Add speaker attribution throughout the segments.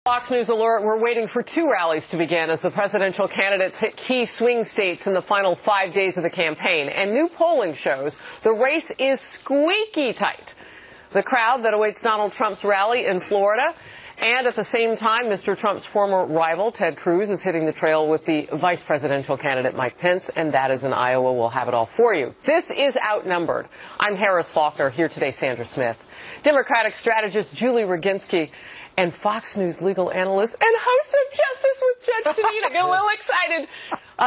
Speaker 1: Fox News alert, we're waiting for two rallies to begin as the presidential candidates hit key swing states in the final 5 days of the campaign. And new polling shows the race is squeaky tight. The crowd that awaits Donald Trump's rally in Florida. And at the same time, Mr. Trump's former rival, Ted Cruz, is hitting the trail with the vice presidential candidate, Mike Pence, and that is in Iowa. We'll have it all for you. This is Outnumbered. I'm Harris Faulkner, here today, Sandra Smith. Democratic strategist Julie Roginski and Fox News legal analyst and host of Justice with Judge Jeanine. Get a little excited.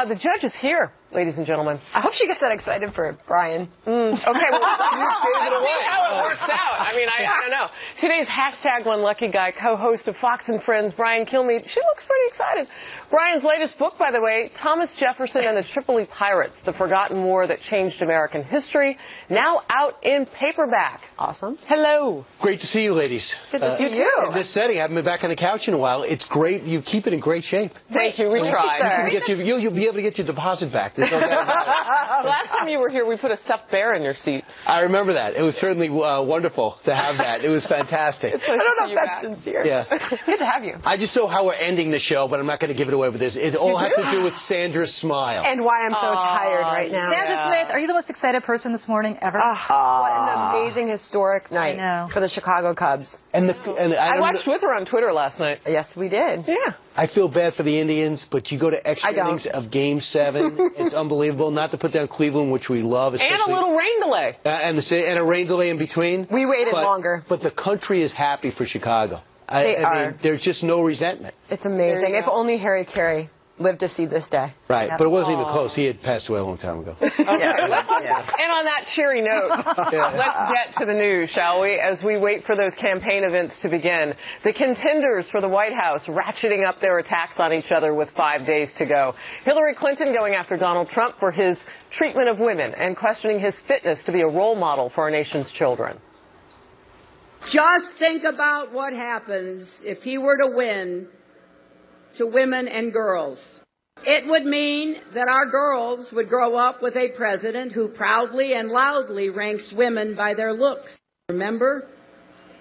Speaker 1: The judge is here, ladies and gentlemen.
Speaker 2: I hope she gets that excited for Brian.
Speaker 1: Okay, well, let's see how it works out. I mean, I don't know. Today's #OneLuckyGuy co-host of Fox and Friends, Brian Kilmeade. She looks pretty excited. Brian's latest book, by the way, Thomas Jefferson and the Tripoli Pirates, The Forgotten War That Changed American History, now out in paperback.
Speaker 2: Awesome.
Speaker 1: Hello.
Speaker 3: Great to see you, ladies.
Speaker 2: Good to see you.
Speaker 3: In this setting, I haven't been back on the couch in a while. It's great. You keep it in great shape.
Speaker 1: Thank you. We tried.
Speaker 3: You'll be able to get your deposit back. There's no doubt about it.
Speaker 1: Last time you were here, we put a stuffed bear in your seat.
Speaker 3: I remember that. It was certainly wonderful to have that. It was fantastic.
Speaker 2: I don't know if that's sincere.
Speaker 3: Yeah.
Speaker 2: Good to have you.
Speaker 3: I just know how we're ending the show, but I'm not going to give it away with this. It all has to do with Sandra's smile.
Speaker 2: And why I'm so tired right now.
Speaker 4: Sandra Smith, are you the most excited person this morning ever?
Speaker 2: What an amazing historic night for the Chicago Cubs.
Speaker 1: I watched with her on Twitter last night.
Speaker 2: Yes, we did.
Speaker 1: Yeah.
Speaker 3: I feel bad for the Indians, but you go to extra innings of Game 7. It's unbelievable. Not to put down Cleveland, which we love.
Speaker 1: And a little rain delay.
Speaker 3: And a rain delay in between.
Speaker 2: We waited longer.
Speaker 3: But the country is happy for Chicago.
Speaker 2: They are.
Speaker 3: I mean, there's just no resentment.
Speaker 2: It's amazing. If only Harry Carey lived to see this day.
Speaker 3: Right, but it wasn't even close. He had passed away a long time ago.
Speaker 1: And on that cheery note, let's get to the news, shall we, as we wait for those campaign events to begin. The contenders for the White House ratcheting up their attacks on each other with 5 days to go. Hillary Clinton going after Donald Trump for his treatment of women and questioning his fitness to be a role model for our nation's children.
Speaker 5: Just think about what happens if he were to win to women and girls. It would mean that our girls would grow up with a president who proudly and loudly ranks women by their looks. Remember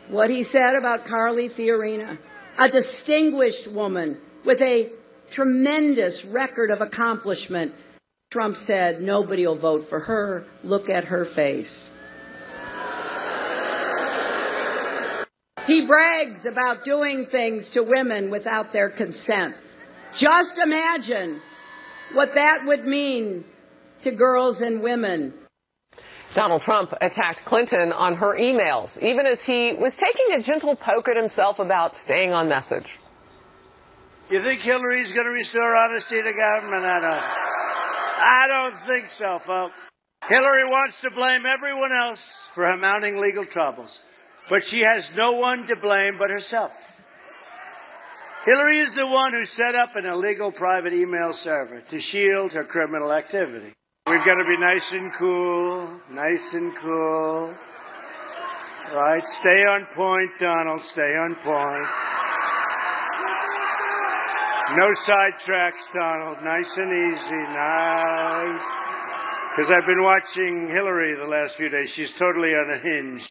Speaker 5: what he said about Carly Fiorina, a distinguished woman with a tremendous record of accomplishment. Trump said, nobody will vote for her. Look at her face. He brags about doing things to women without their consent. Just imagine what that would mean to girls and women.
Speaker 1: Donald Trump attacked Clinton on her emails, even as he was taking a gentle poke at himself about staying on message.
Speaker 6: You think Hillary's going to restore honesty to government? I don't think so, folks. Hillary wants to blame everyone else for her mounting legal troubles. But she has no one to blame but herself. Hillary is the one who set up an illegal private email server to shield her criminal activity. We've got to be nice and cool, nice and cool. Right? Stay on point, Donald, stay on point. No sidetracks, Donald. Nice and easy, nice. Because I've been watching Hillary the last few days. She's totally unhinged.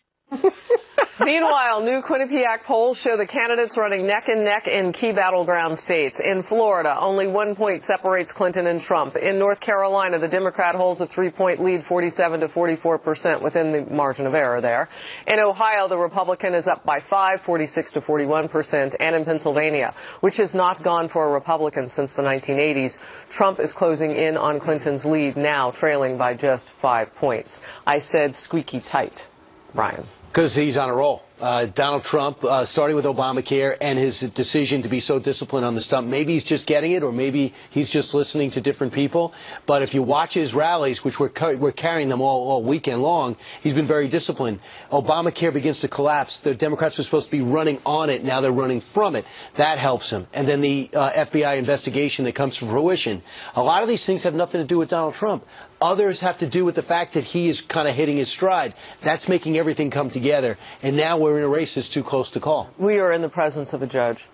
Speaker 1: Meanwhile, new Quinnipiac polls show the candidates running neck and neck in key battleground states. In Florida, only 1 point separates Clinton and Trump. In North Carolina, the Democrat holds a 3-point lead, 47 to 44% within the margin of error there. In Ohio, the Republican is up by 5, 46 to 41%. And in Pennsylvania, which has not gone for a Republican since the 1980s, Trump is closing in on Clinton's lead, now trailing by just 5 points. I said squeaky tight, Brian.
Speaker 3: Because he's on a roll. Donald Trump, starting with Obamacare and his decision to be so disciplined on the stump. Maybe he's just getting it, or maybe he's just listening to different people. But if you watch his rallies, which we're carrying them all weekend long, he's been very disciplined. Obamacare begins to collapse. The Democrats were supposed to be running on it. Now they're running from it. That helps him. And then the FBI investigation that comes to fruition. A lot of these things have nothing to do with Donald Trump. Others have to do with the fact that he is kind of hitting his stride. That's making everything come together. And now we're in a race that's too close to call.
Speaker 1: We are in the presence of a judge.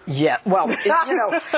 Speaker 7: Yeah, well,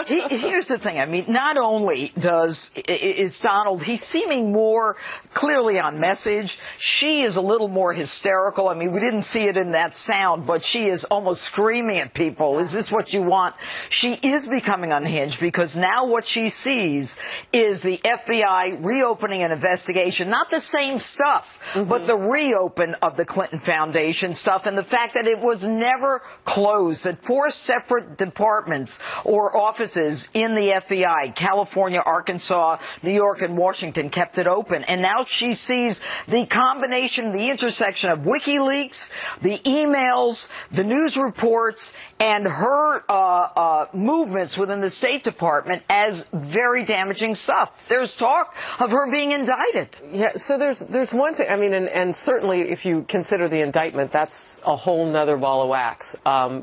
Speaker 7: here's the thing. I mean, not only is Donald, he's seeming more clearly on message. She is a little more hysterical. I mean, we didn't see it in that sound, but she is almost screaming at people. Is this what you want? She is becoming unhinged because now what she sees is the FBI reopening an investigation, not the same stuff, but the reopen of the Clinton Foundation stuff and the fact that it was never closed, that 4 separate departments or offices in the FBI, California, Arkansas, New York, and Washington, kept it open. And now she sees the combination, the intersection of WikiLeaks, the emails, the news reports, and her movements within the State Department as very damaging stuff. There's talk of her being indicted.
Speaker 1: Yeah, so there's one thing, I mean, and certainly if you consider the indictment, that's a whole nother ball of wax,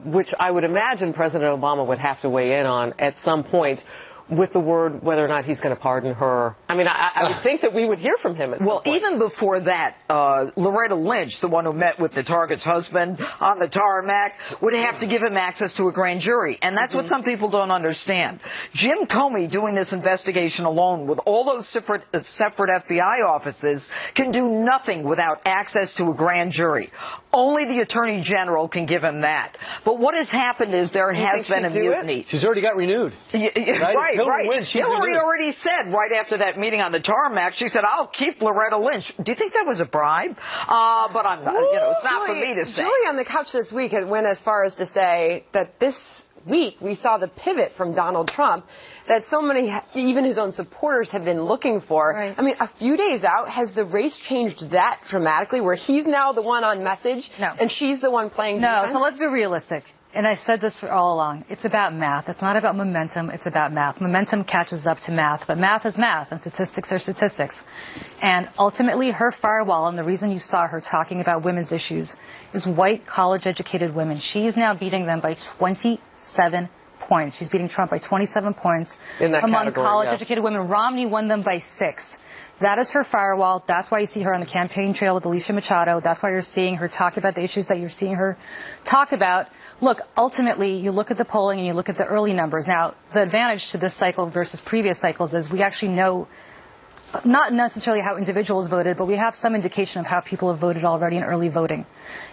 Speaker 1: which I would imagine President Obama would have to weigh in on at some point with the word whether or not he's going to pardon her. I mean, I would think that we would hear from him at some point.
Speaker 7: Even before that, Loretta Lynch, the one who met with the target's husband on the tarmac, would have to give him access to a grand jury. And that's what some people don't understand. Jim Comey doing this investigation alone with all those separate FBI offices can do nothing without access to a grand jury. Only the Attorney General can give him that. But what has happened is there has been a mutiny.
Speaker 3: She's already got renewed.
Speaker 7: Right.
Speaker 3: Wins,
Speaker 7: Hillary already said right after that meeting on the tarmac, she said, I'll keep Loretta Lynch. Do you think that was a bribe? But I'm not, it's not for me to say.
Speaker 2: Julie on the couch this week went as far as to say that this week we saw the pivot from Donald Trump that so many, even his own supporters, have been looking for. Right. I mean, a few days out, has the race changed that dramatically where he's now the one on message and she's the one playing defense?
Speaker 4: So let's be realistic. And I've said this for all along. It's about math. It's not about momentum. It's about math. Momentum catches up to math, but math is math, and statistics are statistics. And ultimately, her firewall, and the reason you saw her talking about women's issues, is white, college-educated women. She's now beating them by 27 points. She's beating Trump by 27 points.
Speaker 1: In that
Speaker 4: among
Speaker 1: category,
Speaker 4: college-educated women. Romney won them by 6. That is her firewall. That's why you see her on the campaign trail with Alicia Machado. That's why you're seeing her talk about the issues that you're seeing her talk about. Look, ultimately, you look at the polling and you look at the early numbers. Now, the advantage to this cycle versus previous cycles is we actually know not necessarily how individuals voted, but we have some indication of how people have voted already in early voting.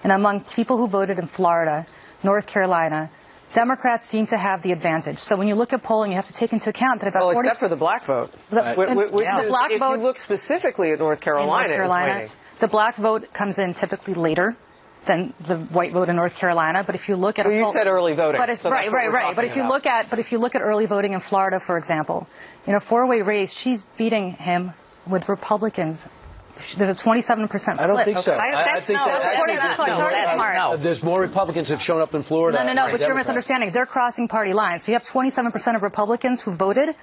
Speaker 4: And among people who voted in Florida, North Carolina, Democrats seem to have the advantage. So when you look at polling, you have to take into account that about 40...
Speaker 1: except for the black vote.
Speaker 4: The black
Speaker 1: if
Speaker 4: vote,
Speaker 1: you look specifically at North Carolina,
Speaker 4: the black vote comes in typically later than the white vote in North Carolina. But if you look at
Speaker 1: you said early voting,
Speaker 4: but it's
Speaker 1: so
Speaker 4: right. But if you look at early voting in Florida, for example, in a 4-way race, she's beating him with Republicans. There's a 27% split.
Speaker 3: I don't think so.
Speaker 7: I think that
Speaker 3: there's more Republicans have shown up in Florida.
Speaker 4: No, but you're misunderstanding. They're crossing party lines. So you have 27% of Republicans who voted,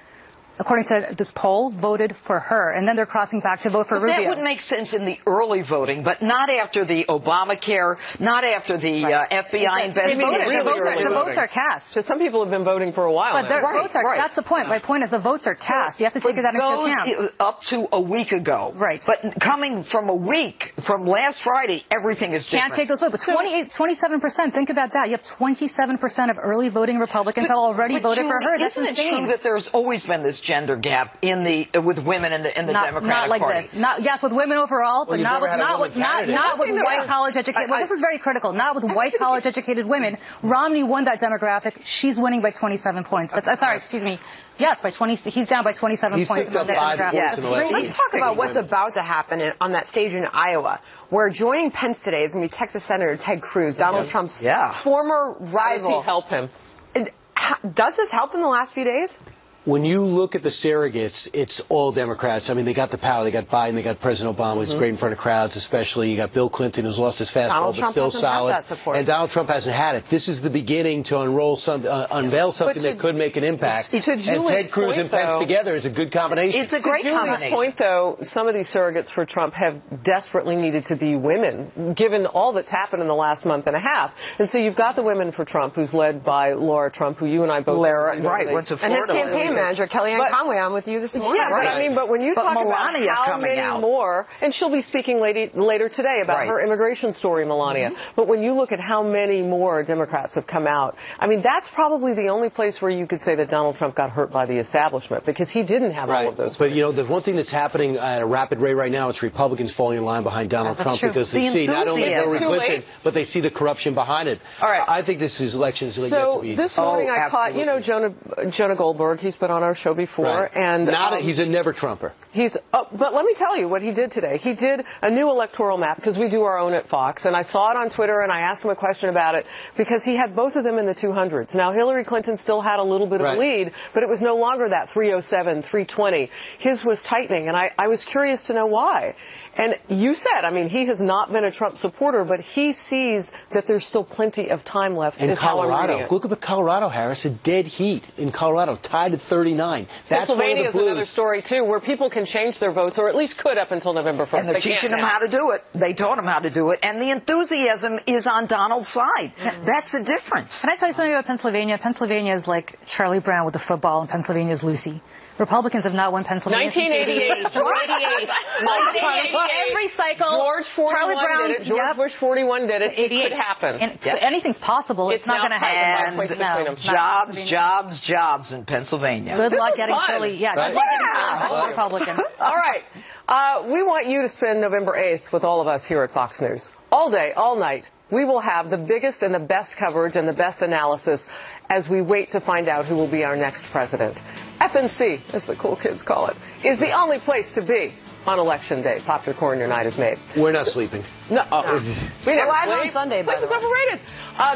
Speaker 4: according to this poll, voted for her. And then they're crossing back to vote for Rubio.
Speaker 7: That would make sense in the early voting, but not after the Obamacare, not after the FBI investigation.
Speaker 4: The votes are cast.
Speaker 1: So some people have been voting for a while
Speaker 4: but
Speaker 1: now.
Speaker 4: Votes are, that's the point. My point is the votes are cast. You have to take that into account.
Speaker 7: Up to a week ago.
Speaker 4: Right.
Speaker 7: But coming from a week, from last Friday, everything is different.
Speaker 4: Can't take those votes. But 27%, think about that. You have 27% of early voting Republicans that already voted for her. That's insane.
Speaker 7: Isn't it true that there's always been this gender gap with women in the Democratic Party?
Speaker 4: Not like this. Yes, with women overall, but not with white college-educated. Well, this is very critical. Not with white college-educated women. Romney won that demographic. She's winning by 27 points. Sorry, excuse me. Yes, by 20. He's down by 27 points.
Speaker 3: Picked up 5 points in the last
Speaker 2: Let's talk about what's about to happen on that stage in Iowa, where joining Pence today is going to be Texas Senator Ted Cruz, Donald Trump's former rival.
Speaker 1: How does he help him?
Speaker 2: Does this help in the last few days?
Speaker 3: When you look at the surrogates, it's all Democrats. I mean, they got the power. They got Biden. They got President Obama. It's great in front of crowds, especially. You got Bill Clinton, who's lost his fastball, but still solid. And Donald Trump hasn't had it. This is the beginning to unveil something that could make an impact. And Ted Cruz and Pence together is a good combination.
Speaker 7: It's a great combination.
Speaker 1: To Julie's point, though, some of these surrogates for Trump have desperately needed to be women, given all that's happened in the last month and a half. And so you've got the women for Trump, who's led by Laura Trump, who you and I both
Speaker 7: went to Florida.
Speaker 2: And his campaign campaign manager, Kellyanne Conway, on with you this morning.
Speaker 1: Yeah, but I mean, but when you talk
Speaker 7: Melania
Speaker 1: about how
Speaker 7: coming
Speaker 1: many
Speaker 7: out.
Speaker 1: more, and she'll be speaking later today about her immigration story, Melania. But when you look at how many more Democrats have come out, I mean, that's probably the only place where you could say that Donald Trump got hurt by the establishment, because he didn't have all of those.
Speaker 3: But, you know, the one thing that's happening at a rapid rate right now, it's Republicans falling in line behind Donald Trump because they see not only Hillary Clinton, but they see the corruption behind it.
Speaker 1: All right.
Speaker 3: I think this is elections that
Speaker 1: So
Speaker 3: yet to be.
Speaker 1: this morning I caught, you know, Jonah Goldberg. He's been on our show before, and
Speaker 3: he's a never Trumper.
Speaker 1: But let me tell you what he did today. He did a new electoral map, because we do our own at Fox, and I saw it on Twitter, and I asked him a question about it, because he had both of them in the 200s. Now, Hillary Clinton still had a little bit of a lead, but it was no longer that 307, 320. His was tightening, and I was curious to know why. And you said, I mean, he has not been a Trump supporter, but he sees that there's still plenty of time left.
Speaker 3: In Colorado, look at Colorado, Harris, a dead heat in Colorado, tied at 39. That's
Speaker 1: Pennsylvania is another story, too, where people can change their votes, or at least could up until November 1st.
Speaker 7: And they're teaching them how to do it. They taught them how to do it. And the enthusiasm is on Donald's side. That's the difference.
Speaker 4: Can I tell you something about Pennsylvania? Pennsylvania is like Charlie Brown with the football, and Pennsylvania is Lucy. Republicans have not won Pennsylvania
Speaker 1: 1988.
Speaker 4: Every cycle.
Speaker 1: George 41 did it. George Bush 41 did it. It could happen.
Speaker 4: And anything's possible. It's not going to happen.
Speaker 7: Jobs in Pennsylvania.
Speaker 4: Good luck getting Philly. Yeah, good luck getting Philly Republican.
Speaker 1: All right. We want you to spend November 8th with all of us here at Fox News. All day, all night. We will have the biggest and the best coverage and the best analysis as we wait to find out who will be our next president. FNC, as the cool kids call it, is the only place to be on Election Day. Pop your corn, your night is made.
Speaker 3: We're not sleeping.
Speaker 1: No. We never
Speaker 2: live on Sunday, by the way.
Speaker 1: Sleep is overrated.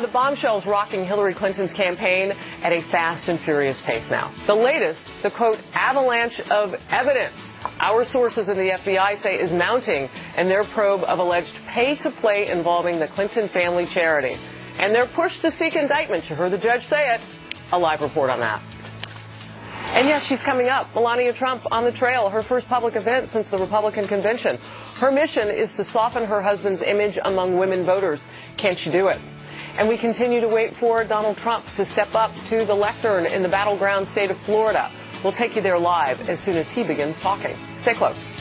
Speaker 1: The bombshells rocking Hillary Clinton's campaign at a fast and furious pace now. The latest, the, quote, avalanche of evidence our sources in the FBI say is mounting in their probe of alleged pay-to-play involving the Clinton family charity. And their push to seek indictment. You heard the judge say it. A live report on that. And yes, she's coming up. Melania Trump on the trail, her first public event since the Republican convention. Her mission is to soften her husband's image among women voters. Can she do it? And we continue to wait for Donald Trump to step up to the lectern in the battleground state of Florida. We'll take you there live as soon as he begins talking. Stay close.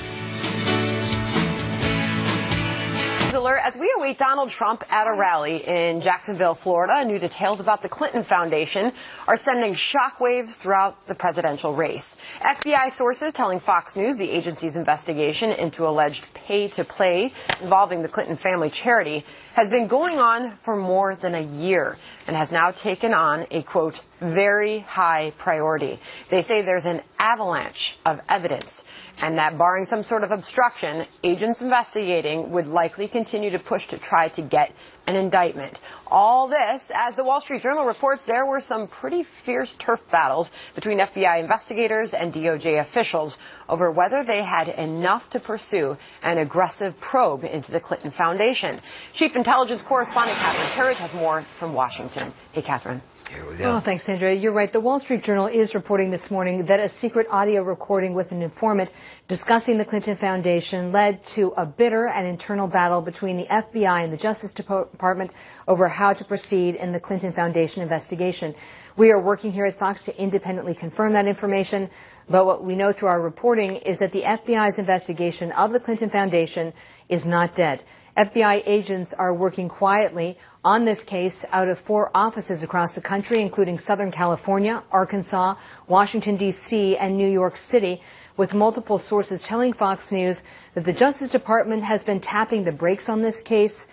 Speaker 2: Alert as we await Donald Trump at a rally in Jacksonville, Florida. New details about the Clinton Foundation are sending shockwaves throughout the presidential race. FBI sources telling Fox News the agency's investigation into alleged pay-to-play involving the Clinton family charity has been going on for more than a year and has now taken on a, quote, very high priority. They say there's an avalanche of evidence and that barring some sort of obstruction, agents investigating would likely continue to push to try to get an indictment. All this, as the Wall Street Journal reports, there were some pretty fierce turf battles between FBI investigators and DOJ officials over whether they had enough to pursue an aggressive probe into the Clinton Foundation. Chief Intelligence Correspondent Catherine Herridge has more from Washington. Hey, Catherine.
Speaker 8: Here we go. Oh, thanks, Sandra. You're right. The Wall Street Journal is reporting this morning that a secret audio recording with an informant discussing the Clinton Foundation led to a bitter and internal battle between the FBI and the Justice Department over how to proceed in the Clinton Foundation investigation. We are working here at Fox to independently confirm that information, but what we know through our reporting is that the FBI's investigation of the Clinton Foundation is not dead. FBI agents are working quietly on this case out of 4 offices across the country, including Southern California, Arkansas, Washington, D.C., and New York City, with multiple sources telling Fox News that the Justice Department has been tapping the brakes on this case,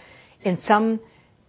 Speaker 8: in some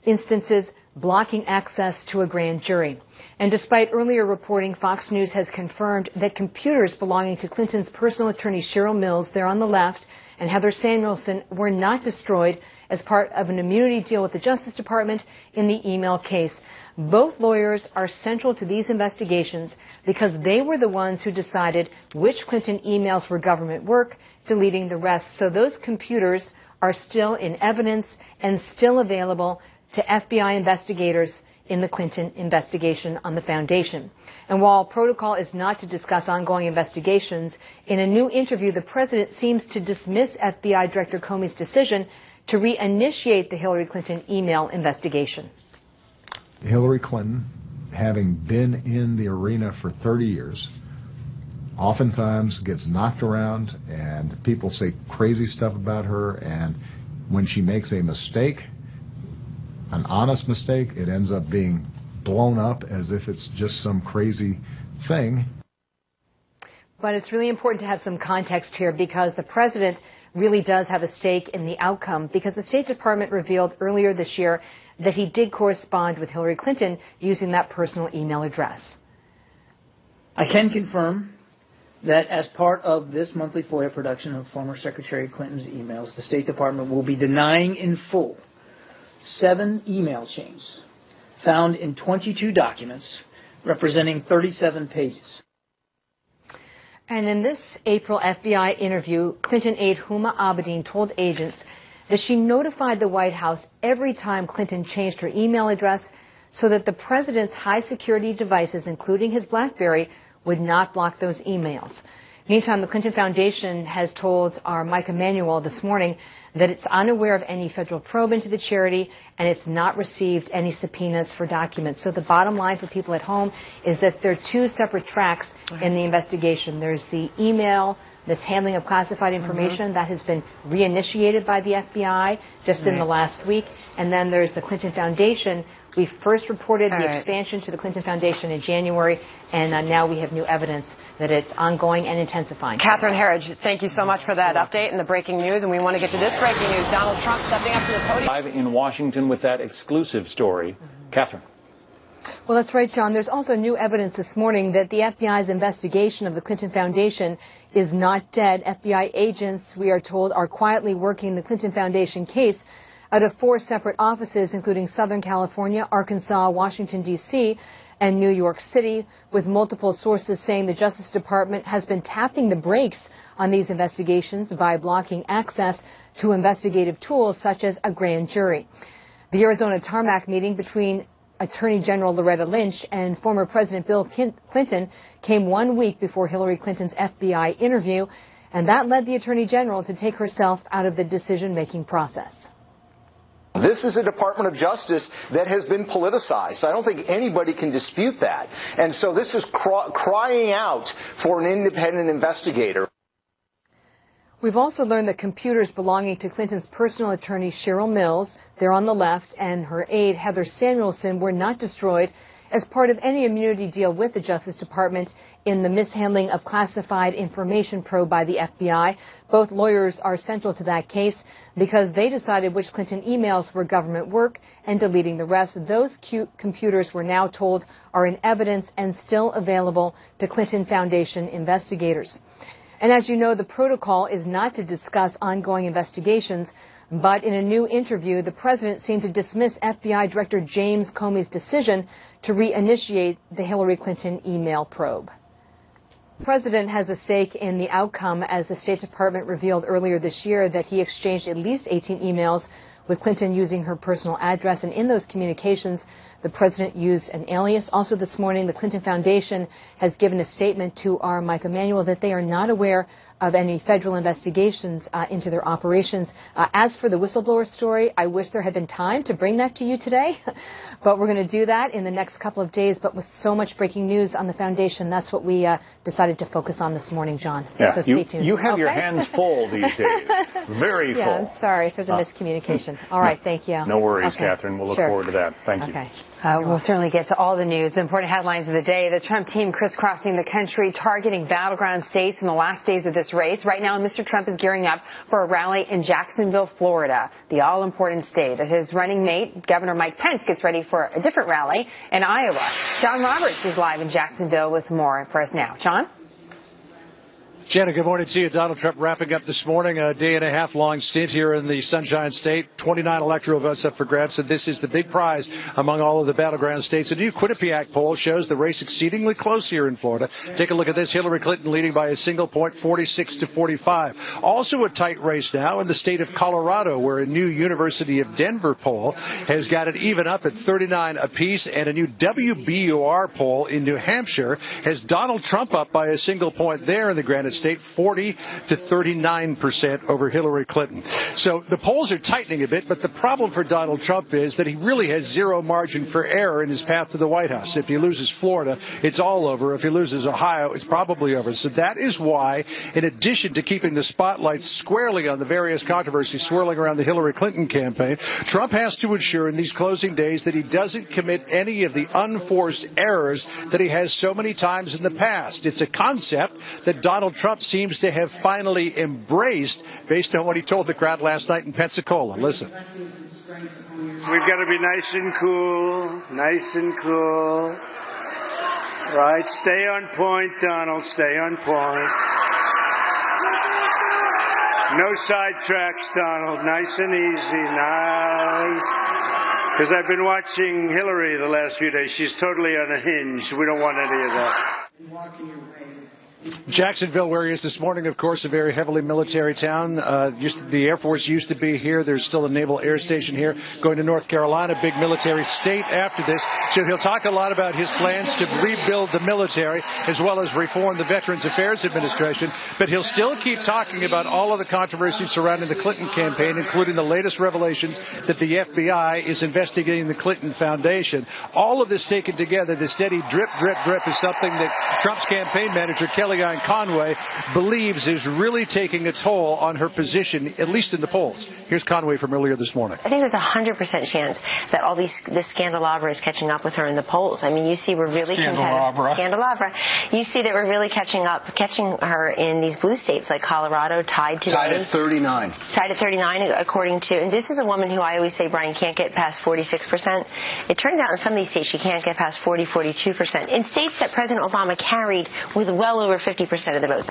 Speaker 8: instances blocking access to a grand jury. And despite earlier reporting, Fox News has confirmed that computers belonging to Clinton's personal attorney Cheryl Mills, there on the left, and Heather Samuelson were not destroyed as part of an immunity deal with the Justice Department in the email case. Both lawyers are central to these investigations because they were the ones who decided which Clinton emails were government work, deleting the rest. So those computers are still in evidence and still available to FBI investigators in the Clinton investigation on the foundation. And while protocol is not to discuss ongoing investigations, in a new interview, the president seems to dismiss FBI Director Comey's decision to reinitiate the Hillary Clinton email investigation.
Speaker 9: Hillary Clinton, having been in the arena for 30 years, oftentimes gets knocked around, and people say crazy stuff about her, and when she makes a mistake, an honest mistake, it ends up being blown up as if it's just some crazy thing.
Speaker 8: But it's really important to have some context here, because the president really does have a stake in the outcome, because the State Department revealed earlier this year that he did correspond with Hillary Clinton using that personal email address.
Speaker 10: I can confirm that as part of this monthly FOIA production of former Secretary Clinton's emails, the State Department will be denying in full 7 email chains found in 22 documents representing 37 pages.
Speaker 8: And in this April FBI interview, Clinton aide Huma Abedin told agents that she notified the White House every time Clinton changed her email address so that the president's high-security devices, including his BlackBerry, would not block those emails. Meantime, the Clinton Foundation has told our Mike Emanuel this morning that it's unaware of any federal probe into the charity, and it's not received any subpoenas for documents. So the bottom line for people at home is that there are 2 separate tracks in the investigation. There's the email mishandling of classified information that has been reinitiated by the FBI just in the last week. And then there's the Clinton Foundation. We first reported the expansion to the Clinton Foundation in January, and now we have new evidence that it's ongoing and intensifying.
Speaker 2: Catherine Herridge, thank you so much for that update and the breaking news. And we want to get to this breaking news. Donald Trump stepping up to the podium.
Speaker 11: Live in Washington with that exclusive story. Catherine.
Speaker 8: Well, that's right, John. There's also new evidence this morning that the FBI's investigation of the Clinton Foundation is not dead. FBI agents, we are told, are quietly working the Clinton Foundation case out of 4 separate offices, including Southern California, Arkansas, Washington, D.C., and New York City, with multiple sources saying the Justice Department has been tapping the brakes on these investigations by blocking access to investigative tools such as a grand jury. The Arizona tarmac meeting between Attorney General Loretta Lynch and former President Bill Clinton came 1 week before Hillary Clinton's FBI interview, and that led the Attorney General to take herself out of the decision-making process.
Speaker 12: This is a Department of Justice that has been politicized. I don't think anybody can dispute that. And so this is crying out for an independent investigator.
Speaker 8: We've also learned that computers belonging to Clinton's personal attorney, Cheryl Mills, there on the left, and her aide, Heather Samuelson, were not destroyed as part of any immunity deal with the Justice Department in the mishandling of classified information probe by the FBI. Both lawyers are central to that case because they decided which Clinton emails were government work and deleting the rest. Those computers, we're now told, are in evidence and still available to Clinton Foundation investigators. And as you know, the protocol is not to discuss ongoing investigations, but in a new interview, the president seemed to dismiss FBI Director James Comey's decision to reinitiate the Hillary Clinton email probe. The president has a stake in the outcome, as the State Department revealed earlier this year that he exchanged at least 18 emails with Clinton using her personal address, and in those communications, the president used an alias. Also this morning, the Clinton Foundation has given a statement to our Mike Emanuel that they are not aware of any federal investigations into their operations. As for the whistleblower story, I wish there had been time to bring that to you today, but we're going to do that in the next couple of days. But with so much breaking news on the foundation, that's what we decided to focus on this morning, John.
Speaker 11: Yeah,
Speaker 8: so stay tuned.
Speaker 11: You have your hands full these days. Very full.
Speaker 8: Yeah, I'm sorry if there's a miscommunication. All right, thank you.
Speaker 11: No worries, Catherine. We'll look forward to that. Thank you.
Speaker 13: We'll certainly get to all the news. The important headlines of the day: the Trump team crisscrossing the country, targeting battleground states in the last days of this race. Right now, Mr. Trump is gearing up for a rally in Jacksonville, Florida, the all-important state. His running mate, Governor Mike Pence, gets ready for a different rally in Iowa. John Roberts is live in Jacksonville with more for us now. John?
Speaker 14: Janet, good morning to you. Donald Trump wrapping up this morning a day-and-a-half-long stint here in the Sunshine State. 29 electoral votes up for grabs, and this is the big prize among all of the battleground states. A new Quinnipiac poll shows the race exceedingly close here in Florida. Take a look at this. Hillary Clinton leading by a single point, 46-45. Also a tight race now in the state of Colorado, where a new University of Denver poll has got it even up at 39 apiece, and a new WBUR poll in New Hampshire has Donald Trump up by a single point there in the Granite Democrat state, 40 to 39% over Hillary Clinton. So the polls are tightening a bit, but the problem for Donald Trump is that he really has zero margin for error in his path to the White House. If he loses Florida, it's all over. If he loses Ohio, it's probably over. So that is why, in addition to keeping the spotlight squarely on the various controversies swirling around the Hillary Clinton campaign, Trump has to ensure in these closing days that he doesn't commit any of the unforced errors that he has so many times in the past. It's a concept that Donald Trump seems to have finally embraced based on what he told the crowd last night in Pensacola. Listen.
Speaker 6: We've got to be nice and cool, nice and cool. Right? Stay on point, Donald. Stay on point. No sidetracks, Donald. Nice and easy. Nice. Because I've been watching Hillary the last few days. She's totally unhinged. We don't want any of that.
Speaker 14: Jacksonville, where he is this morning, of course, a very heavily military town. The Air Force used to be here. There's still a Naval Air Station here. Going to North Carolina, big military state after this. So he'll talk a lot about his plans to rebuild the military as well as reform the Veterans Affairs Administration. But he'll still keep talking about all of the controversies surrounding the Clinton campaign, including the latest revelations that the FBI is investigating the Clinton Foundation. All of this taken together, the steady drip, drip, drip is something that Trump's campaign manager, Kellyanne Conway, believes is really taking a toll on her position, at least in the polls. Here's Conway from earlier this morning.
Speaker 15: I think there's a 100% chance that all this scandalabra is catching up with her in the polls. I mean, you see we're really Scandalabra. You see that we're really catching her in these blue states like Colorado, tied at
Speaker 3: 39.
Speaker 15: Tied at 39, according to, and this is a woman who I always say, Brian, can't get past 46%. It turns out in some of these states she can't get past 40, 42%. In states that President Obama carried with well over 50% of the vote.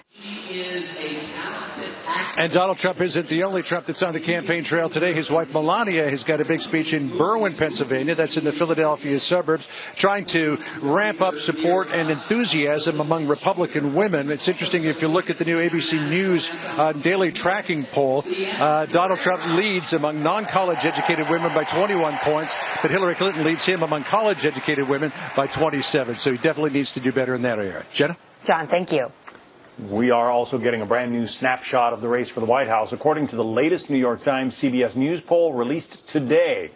Speaker 14: And Donald Trump isn't the only Trump that's on the campaign trail today. His wife Melania has got a big speech in Berwyn, Pennsylvania. That's in the Philadelphia suburbs, trying to ramp up support and enthusiasm among Republican women. It's interesting if you look at the new ABC News daily tracking poll. Donald Trump leads among non-college educated women by 21 points, but Hillary Clinton leads him among college educated women by 27. So he definitely needs to do better in that area. Jenna?
Speaker 15: John, thank you.
Speaker 11: We are also getting a brand new snapshot of the race for the White House. According to the latest New York Times CBS News poll released today,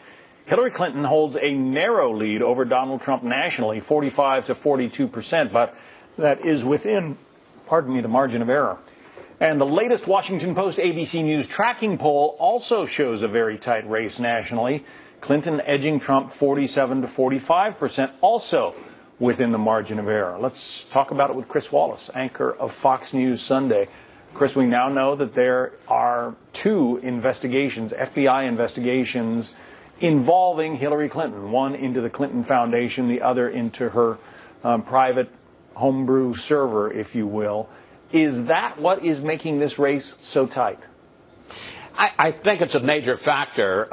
Speaker 11: Hillary Clinton holds a narrow lead over Donald Trump nationally, 45 to 42%, but that is within, the margin of error. And the latest Washington Post ABC News tracking poll also shows a very tight race nationally. Clinton edging Trump 47 to 45%, also within the margin of error. Let's talk about it with Chris Wallace, anchor of Fox News Sunday. Chris, we now know that there are two investigations, FBI investigations, involving Hillary Clinton, one into the Clinton Foundation, the other into her private homebrew server, if you will. Is that what is making this race so tight?
Speaker 16: I think it's a major factor.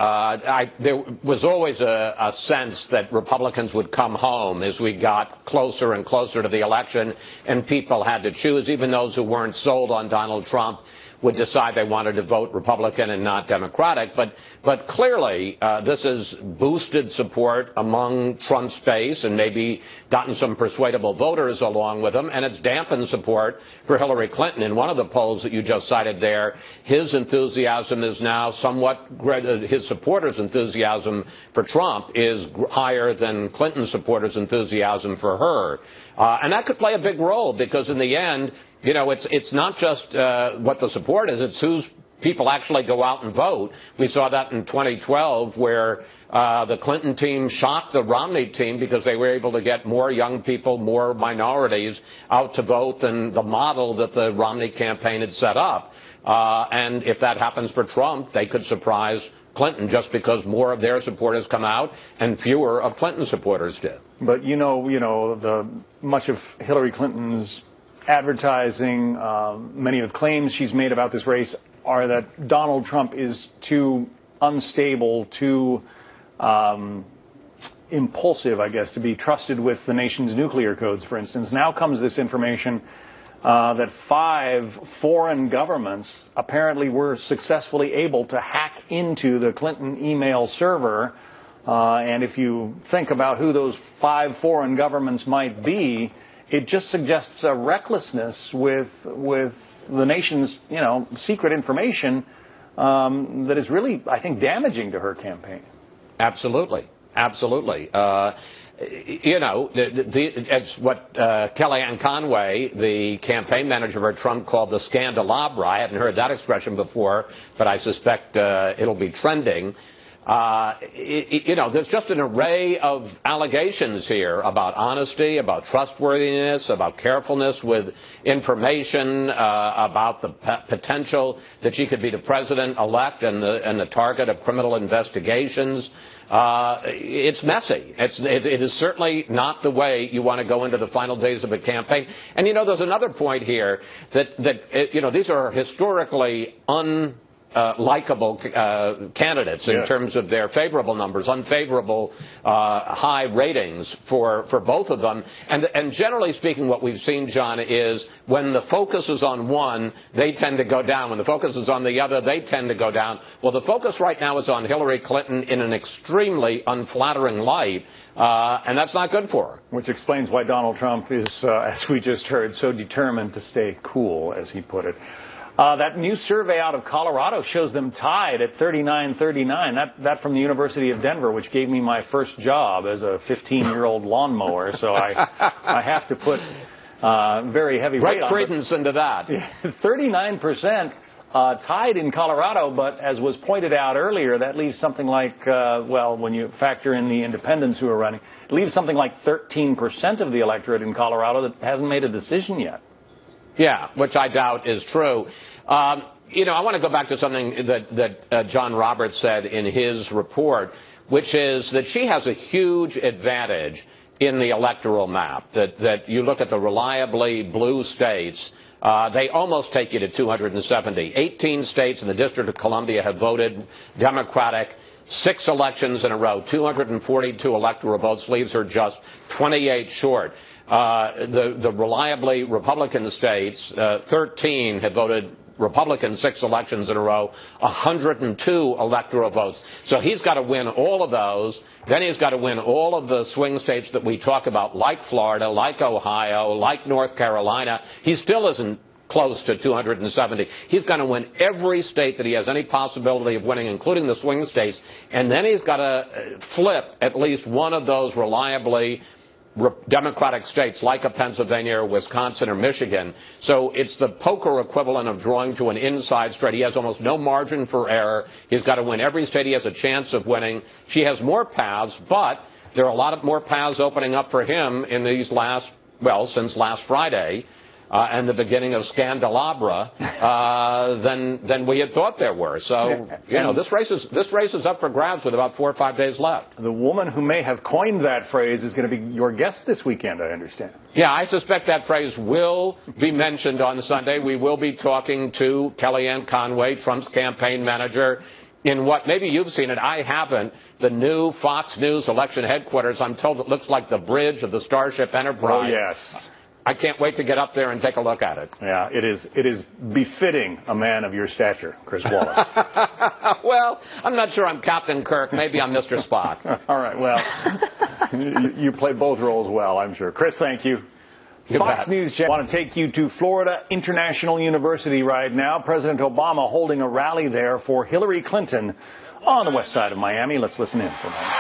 Speaker 16: There was always a sense that Republicans would come home as we got closer and closer to the election, and people had to choose. Even those who weren't sold on Donald Trump would decide they wanted to vote Republican and not Democratic. But clearly, this has boosted support among Trump's base and maybe gotten some persuadable voters along with him, and it's dampened support for Hillary Clinton. In one of the polls that you just cited there, his enthusiasm is now somewhat, his supporters' enthusiasm for Trump is higher than Clinton's supporters' enthusiasm for her. And that could play a big role because in the end, you know, it's not just what the support is, it's whose people actually go out and vote. We saw that in 2012 where the Clinton team shocked the Romney team because they were able to get more young people, more minorities out to vote than the model that the Romney campaign had set up. And if that happens for Trump, they could surprise Clinton just because more of their supporters come out and fewer of Clinton's supporters do.
Speaker 11: But you know, much of Hillary Clinton's advertising, many of the claims she's made about this race are that Donald Trump is too unstable, too impulsive, I guess, to be trusted with the nation's nuclear codes, for instance. Now comes this information that 5 foreign governments apparently were successfully able to hack into the Clinton email server. And if you think about who those 5 foreign governments might be, it just suggests a recklessness with the nation's, secret information that is really, I think, damaging to her campaign.
Speaker 16: Absolutely. Absolutely. It's what Kellyanne Conway, the campaign manager for Trump, called the scandalabra. I hadn't heard that expression before, but I suspect it'll be trending. There's just an array of allegations here about honesty, about trustworthiness, about carefulness with information, about the potential that she could be the president-elect and the target of criminal investigations. It's messy. It is certainly not the way you want to go into the final days of a campaign. And, there's another point here that these are historically likable candidates in terms of their favorable numbers, unfavorable high ratings for both of them. And generally speaking, what we've seen, John, is when the focus is on one, they tend to go down. When the focus is on the other, they tend to go down. Well, the focus right now is on Hillary Clinton in an extremely unflattering light, and that's not good for her.
Speaker 11: Which explains why Donald Trump is, as we just heard, so determined to stay cool, as he put it. That new survey out of Colorado shows them tied at 39-39. That from the University of Denver, which gave me my first job as a 15-year-old lawnmower. So I have to put very heavy weight on it.
Speaker 16: Great credence into that.
Speaker 11: 39% tied in Colorado, but as was pointed out earlier, that leaves something like, when you factor in the independents who are running, it leaves something like 13% of the electorate in Colorado that hasn't made a decision yet.
Speaker 16: Yeah, which I doubt is true. I want to go back to something that John Roberts said in his report, which is that she has a huge advantage in the electoral map, that you look at the reliably blue states, they almost take you to 270. 18 states in the District of Columbia have voted Democratic 6 elections in a row. 242 electoral votes leaves her just 28 short. The reliably Republican states, 13 have voted Republican 6 elections in a row, 102 electoral votes. So he's got to win all of those. Then he's got to win all of the swing states that we talk about, like Florida, like Ohio, like North Carolina. He still isn't close to 270. He's going to win every state that he has any possibility of winning, including the swing states. And then he's got to flip at least one of those reliably Democratic states like a Pennsylvania or Wisconsin or Michigan. So it's the poker equivalent of drawing to an inside straight. He has almost no margin for error. He's got to win every state he has a chance of winning. She has more paths, but there are a lot of more paths opening up for him in these since last Friday. And the beginning of Scandalabra than we had thought there were. So, this race is up for grabs with about 4 or 5 days left.
Speaker 11: The woman who may have coined that phrase is going to be your guest this weekend, I understand.
Speaker 16: Yeah, I suspect that phrase will be mentioned on Sunday. We will be talking to Kellyanne Conway, Trump's campaign manager, in what maybe you've seen it, I haven't, the new Fox News election headquarters. I'm told it looks like the bridge of the Starship Enterprise.
Speaker 11: Oh, yes.
Speaker 16: I can't wait to get up there and take a look at it.
Speaker 11: Yeah, it is befitting a man of your stature, Chris Wallace.
Speaker 16: Well, I'm not sure I'm Captain Kirk. Maybe I'm Mr. Spock.
Speaker 11: All right, well, you play both roles well, I'm sure. Chris, thank you. Fox News I want to take you to Florida International University right now. President Obama holding a rally there for Hillary Clinton on the west side of Miami. Let's listen in for a moment.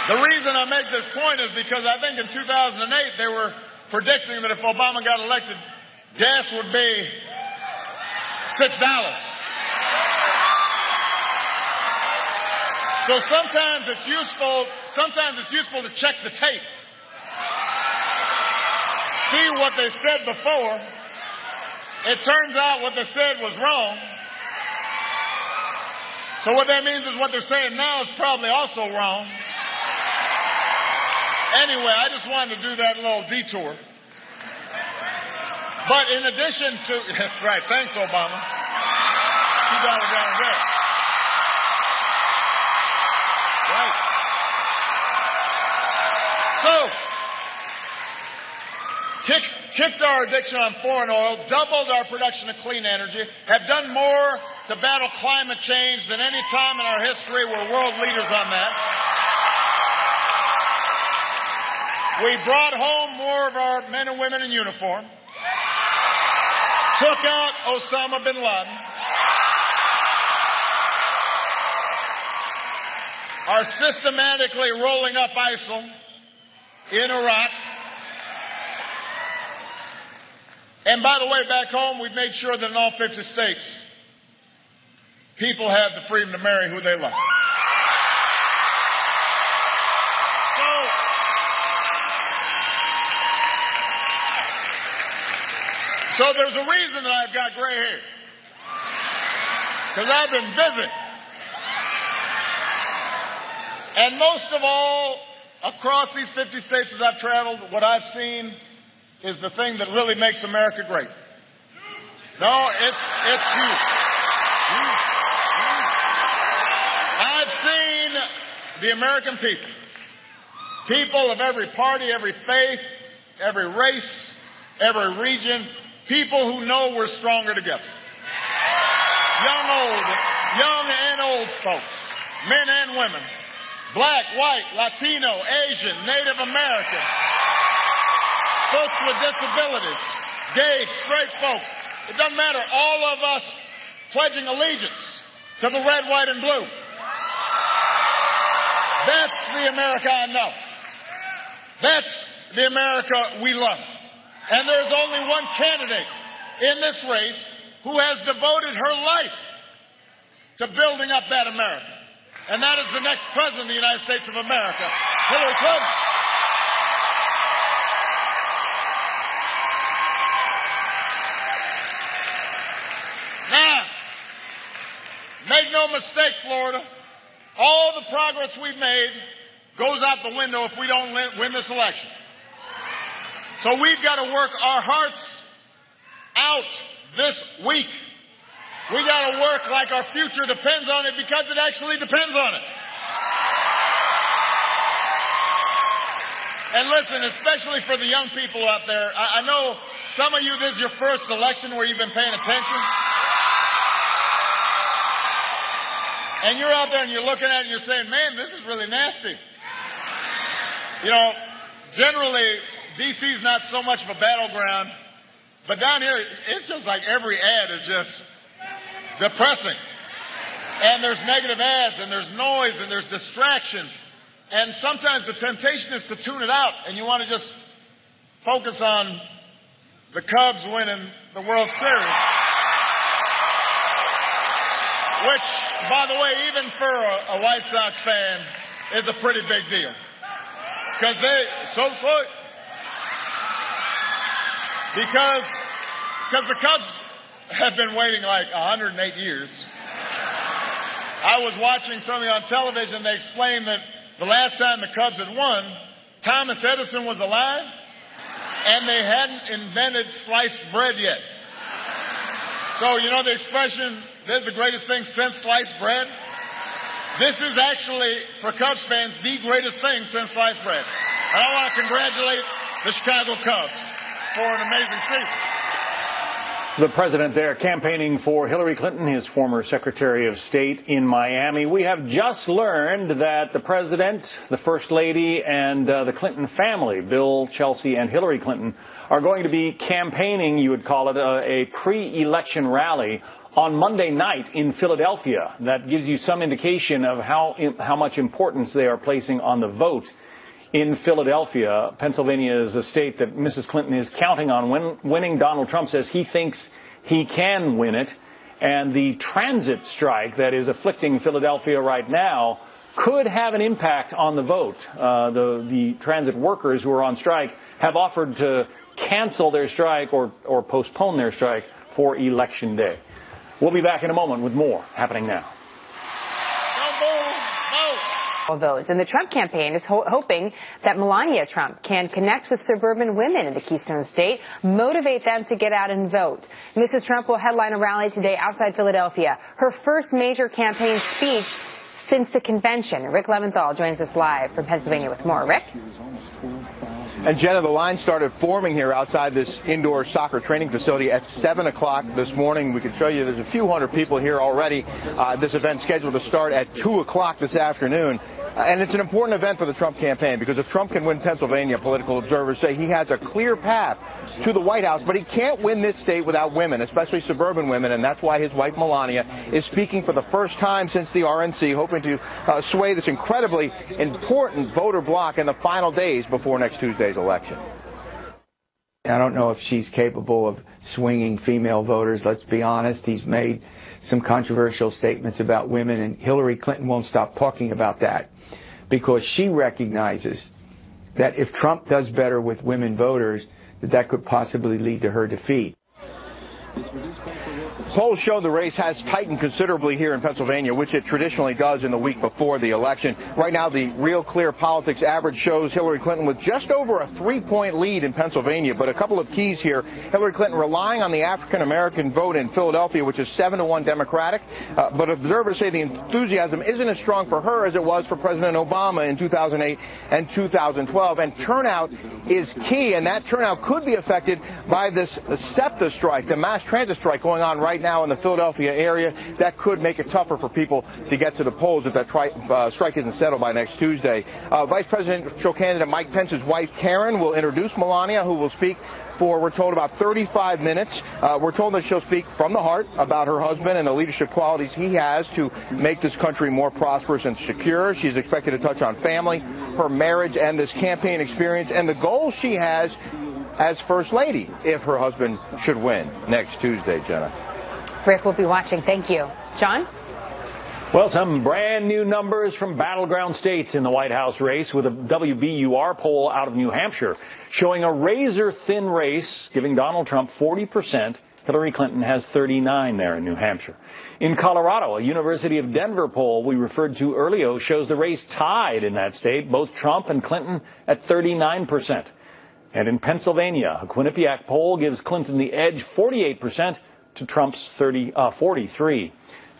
Speaker 17: The reason I make this point is because I think in 2008 they were predicting that if Obama got elected, gas would be $6. So sometimes it's useful to check the tape. See what they said before. It turns out what they said was wrong. So what that means is what they're saying now is probably also wrong. Anyway, I just wanted to do that little detour. But in addition to, right, thanks, Obama. $2 gallon gas. Right. So, kicked our addiction on foreign oil, doubled our production of clean energy, have done more to battle climate change than any time in our history. We're world leaders on that. We brought home more of our men and women in uniform, took out Osama bin Laden, are systematically rolling up ISIL in Iraq. And by the way, back home, we've made sure that in all 50 states, people have the freedom to marry who they love. So there's a reason that I've got gray hair. Because I've been busy. And most of all, across these 50 states as I've traveled, what I've seen is the thing that really makes America great. No, it's you. I've seen the American people. People of every party, every faith, every race, every region. People who know we're stronger together. Young and old folks, men and women, black, white, Latino, Asian, Native American, folks with disabilities, gay, straight folks. It doesn't matter. All of us pledging allegiance to the red, white, and blue. That's the America I know. That's the America we love. And there's only one candidate in this race who has devoted her life to building up that America. And that is the next president of the United States of America, Hillary Clinton. Now, make no mistake, Florida, all the progress we've made goes out the window if we don't win this election. So we've got to work our hearts out this week. We got to work like our future depends on it, because it actually depends on it. And listen, especially for the young people out there, I know some of you, this is your first election where you've been paying attention. And you're out there and you're looking at it and you're saying, man, this is really nasty. You know, generally, D.C.'s not so much of a battleground, but down here, it's just like every ad is just depressing. And there's negative ads, and there's noise, and there's distractions. And sometimes the temptation is to tune it out, and you want to just focus on the Cubs winning the World Series. Which, by the way, even for a White Sox fan, is a pretty big deal. Because Because the Cubs have been waiting like 108 years. I was watching something on television. They explained that the last time the Cubs had won, Thomas Edison was alive, and they hadn't invented sliced bread yet. So, you know the expression, this is the greatest thing since sliced bread? This is actually, for Cubs fans, the greatest thing since sliced bread. And I want to congratulate the Chicago Cubs for an amazing season.
Speaker 11: The president there campaigning for Hillary Clinton, his former Secretary of State in Miami. We have just learned that the president, the First Lady, and the Clinton family, Bill, Chelsea, and Hillary Clinton, are going to be campaigning, you would call it, a pre-election rally on Monday night in Philadelphia. That gives you some indication of how much importance they are placing on the vote in Philadelphia. Pennsylvania is a state that Mrs. Clinton is counting on winning. Donald Trump says he thinks he can win it. And the transit strike that is afflicting Philadelphia right now could have an impact on the vote. The transit workers who are on strike have offered to cancel their strike or postpone their strike for Election Day. We'll be back in a moment with more happening now.
Speaker 13: Votes. And the Trump campaign is hoping that Melania Trump can connect with suburban women in the Keystone State, motivate them to get out and vote. Mrs. Trump will headline a rally today outside Philadelphia, her first major campaign speech since the convention. Rick Leventhal joins us live from Pennsylvania with more. Rick?
Speaker 18: And Jenna, the line started forming here outside this indoor soccer training facility at 7 o'clock this morning. We can show you there's a few hundred people here already. This event scheduled to start at 2 o'clock this afternoon. And it's an important event for the Trump campaign, because if Trump can win Pennsylvania, political observers say he has a clear path to the White House, but he can't win this state without women, especially suburban women, and that's why his wife Melania is speaking for the first time since the RNC, hoping to sway this incredibly important voter bloc in the final days before next Tuesday's election.
Speaker 19: I don't know if she's capable of swinging female voters, let's be honest. He's made some controversial statements about women, and Hillary Clinton won't stop talking about that because she recognizes that if Trump does better with women voters, that could possibly lead to her defeat.
Speaker 18: Polls show the race has tightened considerably here in Pennsylvania, which it traditionally does in the week before the election. Right now, the Real Clear Politics average shows Hillary Clinton with just over a 3-point lead in Pennsylvania. But a couple of keys here. Hillary Clinton relying on the African-American vote in Philadelphia, which is 7-1 Democratic. But observers say the enthusiasm isn't as strong for her as it was for President Obama in 2008 and 2012. And turnout is key, and that turnout could be affected by this SEPTA strike, the mass transit strike going on right now in the Philadelphia area. That could make it tougher for people to get to the polls if that strike isn't settled by next Tuesday. Vice presidential candidate Mike Pence's wife, Karen, will introduce Melania, who will speak for, we're told, about 35 minutes. We're told that she'll speak from the heart about her husband and the leadership qualities he has to make this country more prosperous and secure. She's expected to touch on family, her marriage, and this campaign experience, and the goals she has as First Lady if her husband should win next Tuesday, Jenna.
Speaker 13: Rick will be watching. Thank you. John?
Speaker 11: Well, some brand new numbers from battleground states in the White House race, with a WBUR poll out of New Hampshire showing a razor-thin race, giving Donald Trump 40%. Hillary Clinton has 39 there in New Hampshire. In Colorado, a University of Denver poll we referred to earlier shows the race tied in that state, both Trump and Clinton at 39%. And in Pennsylvania, a Quinnipiac poll gives Clinton the edge, 48%, to Trump's 43%.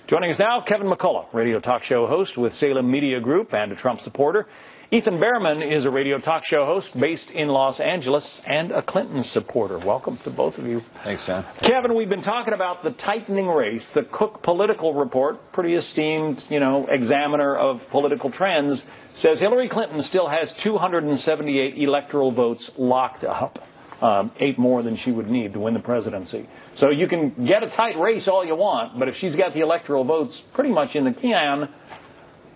Speaker 11: Joining us now, Kevin McCullough, radio talk show host with Salem Media Group and a Trump supporter. Ethan Behrman is a radio talk show host based in Los Angeles and a Clinton supporter. Welcome to both of you.
Speaker 20: Thanks, John.
Speaker 11: Kevin, we've been talking about the tightening race. The Cook Political Report, pretty esteemed, examiner of political trends, says Hillary Clinton still has 278 electoral votes locked up, 8 more than she would need to win the presidency. So you can get a tight race all you want, but if she's got the electoral votes pretty much in the can,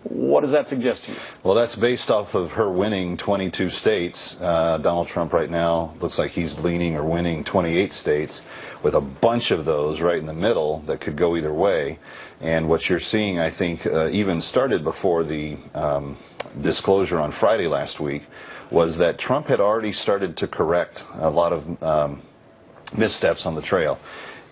Speaker 11: what does that suggest to you?
Speaker 20: Well, that's based off of her winning 22 states. Donald Trump right now looks like he's leaning or winning 28 states, with a bunch of those right in the middle that could go either way. And what you're seeing, I think, even started before the disclosure on Friday last week, was that Trump had already started to correct a lot of missteps on the trail.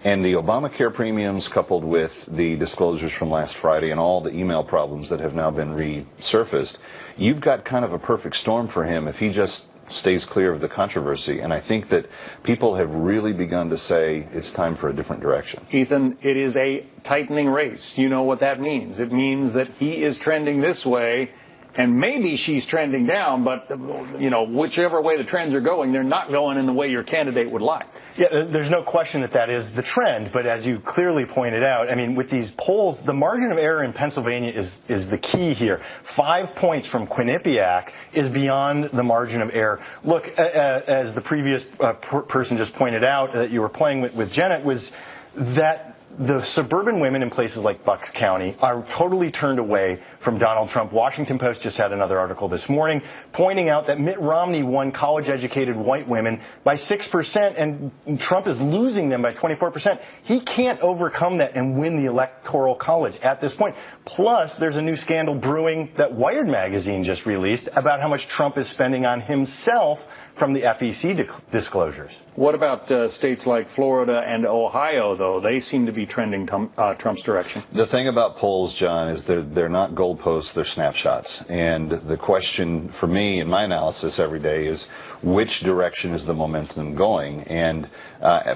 Speaker 20: And the Obamacare premiums, coupled with the disclosures from last Friday and all the email problems that have now been resurfaced, you've got kind of a perfect storm for him if he just stays clear of the controversy. And I think that people have really begun to say it's time for a different direction.
Speaker 11: Ethan, it is a tightening race. You know what that means. It means that he is trending this way, and maybe she's trending down, but, whichever way the trends are going, they're not going in the way your candidate would like.
Speaker 21: Yeah, there's no question that is the trend, but as you clearly pointed out, with these polls, the margin of error in Pennsylvania is the key here. 5 points from Quinnipiac is beyond the margin of error. Look, as the previous person just pointed out that you were playing with Janet, was that the suburban women in places like Bucks County are totally turned away from Donald Trump. Washington Post just had another article this morning pointing out that Mitt Romney won college-educated white women by 6%, and Trump is losing them by 24%. He can't overcome that and win the Electoral College at this point. Plus, there's a new scandal brewing that Wired magazine just released about how much Trump is spending on himself from the FEC disclosures.
Speaker 11: What about states like Florida and Ohio, though? They seem to be trending Trump's direction.
Speaker 20: The thing about polls, John, is they're not goalposts, they're snapshots. And the question for me in my analysis every day is, which direction is the momentum going? And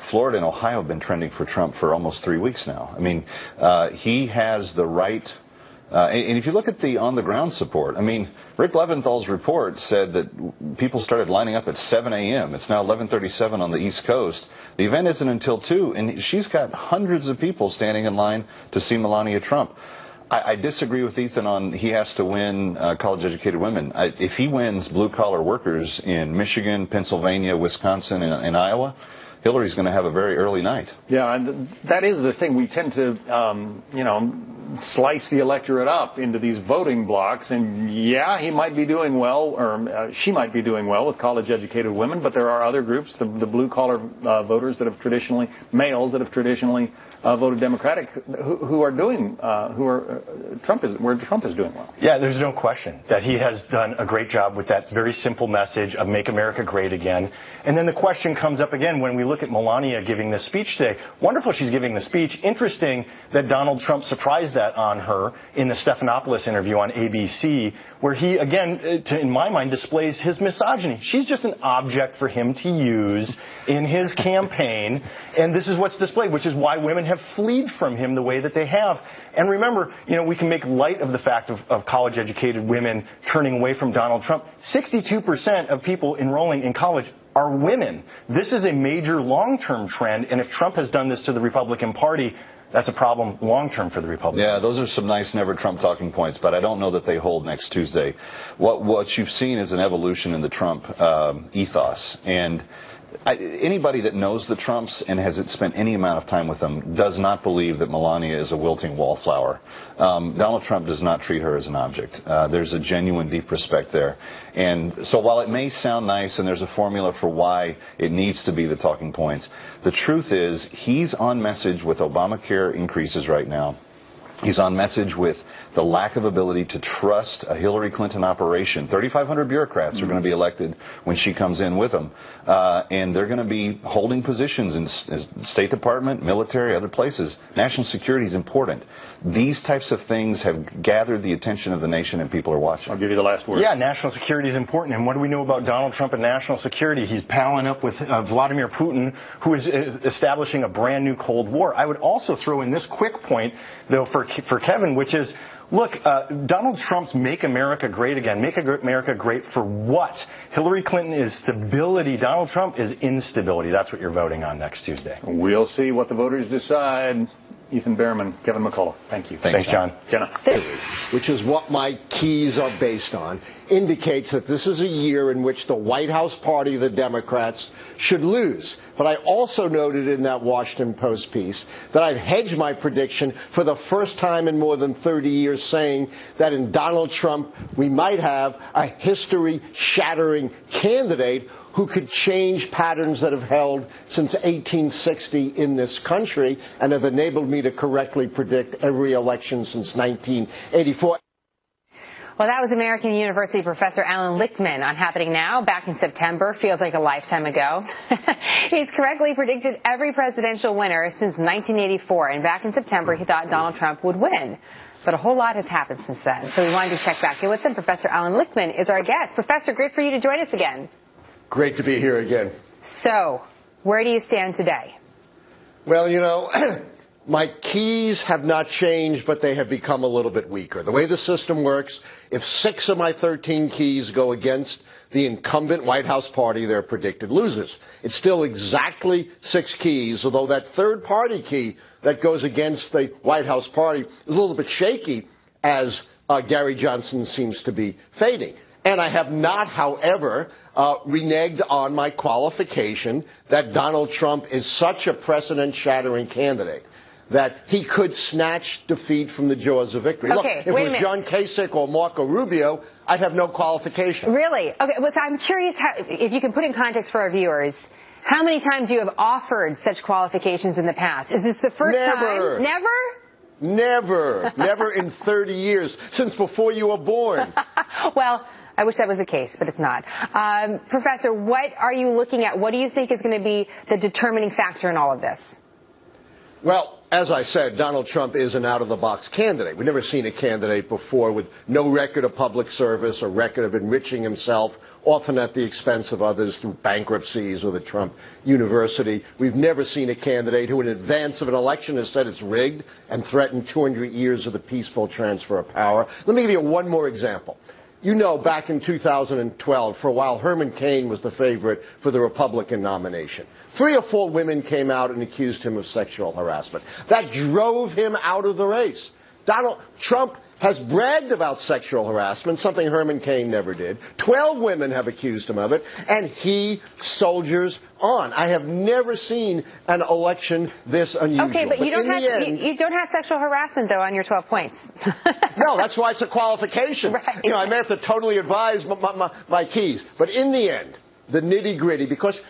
Speaker 20: Florida and Ohio have been trending for Trump for almost 3 weeks now. He has the right. And if you look at the on-the-ground support, Rick Leventhal's report said that people started lining up at 7 a.m. It's now 11:37 on the East Coast. The event isn't until 2, and she's got hundreds of people standing in line to see Melania Trump. I disagree with Ethan on he has to win college-educated women. If he wins blue-collar workers in Michigan, Pennsylvania, Wisconsin, and Iowa, Hillary's going to have a very early night.
Speaker 11: Yeah, and that is the thing. We tend to, slice the electorate up into these voting blocks. And yeah, he might be doing well, or she might be doing well with college-educated women, but there are other groups, the blue-collar voters that have traditionally, males that have traditionally voted Democratic, who are doing, where Trump is doing well.
Speaker 21: Yeah, there's no question that he has done a great job with that very simple message of make America great again. And then the question comes up again when we look at Melania giving this speech today. Wonderful she's giving the speech. Interesting that Donald Trump surprised that on her in the Stephanopoulos interview on ABC, where he, again, in my mind, displays his misogyny. She's just an object for him to use in his campaign, and this is what's displayed, which is why women have fled from him the way that they have. And remember, we can make light of the fact of college-educated women turning away from Donald Trump. 62% of people enrolling in college are women. This is a major long-term trend, and if Trump has done this to the Republican Party, that's a problem long-term for the Republicans.
Speaker 20: Yeah, those are some nice never Trump talking points, but I don't know that they hold next Tuesday. What you've seen is an evolution in the Trump ethos. And anybody that knows the Trumps and has spent any amount of time with them does not believe that Melania is a wilting wallflower. Donald Trump does not treat her as an object. There's a genuine deep respect there. And so while it may sound nice and there's a formula for why it needs to be the talking points, the truth is he's on message with Obamacare increases right now. He's on message with the lack of ability to trust a Hillary Clinton operation. 3,500 bureaucrats are going to be elected when she comes in with them. And they're going to be holding positions in State Department, military, other places. National security is important. These types of things have gathered the attention of the nation, and people are watching.
Speaker 11: I'll give you the last word.
Speaker 21: Yeah, national security is important. And what do we know about Donald Trump and national security? He's palling up with Vladimir Putin, who is establishing a brand new Cold War. I would also throw in this quick point, though, for Kevin, which is, look, Donald Trump's Make America Great Again. Make America Great for what? Hillary Clinton is stability. Donald Trump is instability. That's what you're voting on next Tuesday.
Speaker 11: We'll see what the voters decide. Ethan Behrman, Kevin McCullough. Thank you.
Speaker 21: Thanks, John.
Speaker 11: Jenna.
Speaker 5: Which is what my keys are based on, indicates that this is a year in which the White House party, the Democrats, should lose. But I also noted in that Washington Post piece that I've hedged my prediction for the first time in more than 30 years, saying that in Donald Trump we might have a history-shattering candidate who could change patterns that have held since 1860 in this country and have enabled me to correctly predict every election since 1984.
Speaker 13: Well, that was American University professor Alan Lichtman on Happening Now. Back in September, feels like a lifetime ago. He's correctly predicted every presidential winner since 1984. And back in September, he thought Donald Trump would win. But a whole lot has happened since then. So we wanted to check back in with him. Professor Alan Lichtman is our guest. Professor, great for you to join us again.
Speaker 5: Great to be here again.
Speaker 13: So, where do you stand today?
Speaker 5: Well, my keys have not changed, but they have become a little bit weaker. The way the system works, if 6 of my 13 keys go against the incumbent White House party, they're predicted losers. It's still exactly 6 keys, although that third party key that goes against the White House party is a little bit shaky as Gary Johnson seems to be fading. And I have not, however, reneged on my qualification that Donald Trump is such a precedent-shattering candidate that he could snatch defeat from the jaws of victory.
Speaker 13: Okay,
Speaker 5: look, if it was John Kasich or Marco Rubio, I'd have no qualification.
Speaker 13: Really? Okay, well, I'm curious if you can put in context for our viewers, how many times you have offered such qualifications in the past? Is this the first time? Never?
Speaker 5: Never. Never in 30 years, since before you were born.
Speaker 13: Well, I wish that was the case, but it's not. Professor, what are you looking at? What do you think is going to be the determining factor in all of this?
Speaker 5: Well, as I said, Donald Trump is an out-of-the-box candidate. We've never seen a candidate before with no record of public service or record of enriching himself, often at the expense of others through bankruptcies or the Trump University. We've never seen a candidate who in advance of an election has said it's rigged and threatened 200 years of the peaceful transfer of power. Let me give you one more example. You know, back in 2012, for a while, Herman Cain was the favorite for the Republican nomination. 3 or 4 women came out and accused him of sexual harassment. That drove him out of the race. Donald Trump has bragged about sexual harassment, something Herman Cain never did. 12 women have accused him of it, and he soldiers on. I have never seen an election this unusual.
Speaker 13: Okay, but you don't have sexual harassment, though, on your 12 points.
Speaker 5: No, that's why it's a qualification.
Speaker 13: Right.
Speaker 5: I may have to totally advise my keys. But in the end, the nitty-gritty, because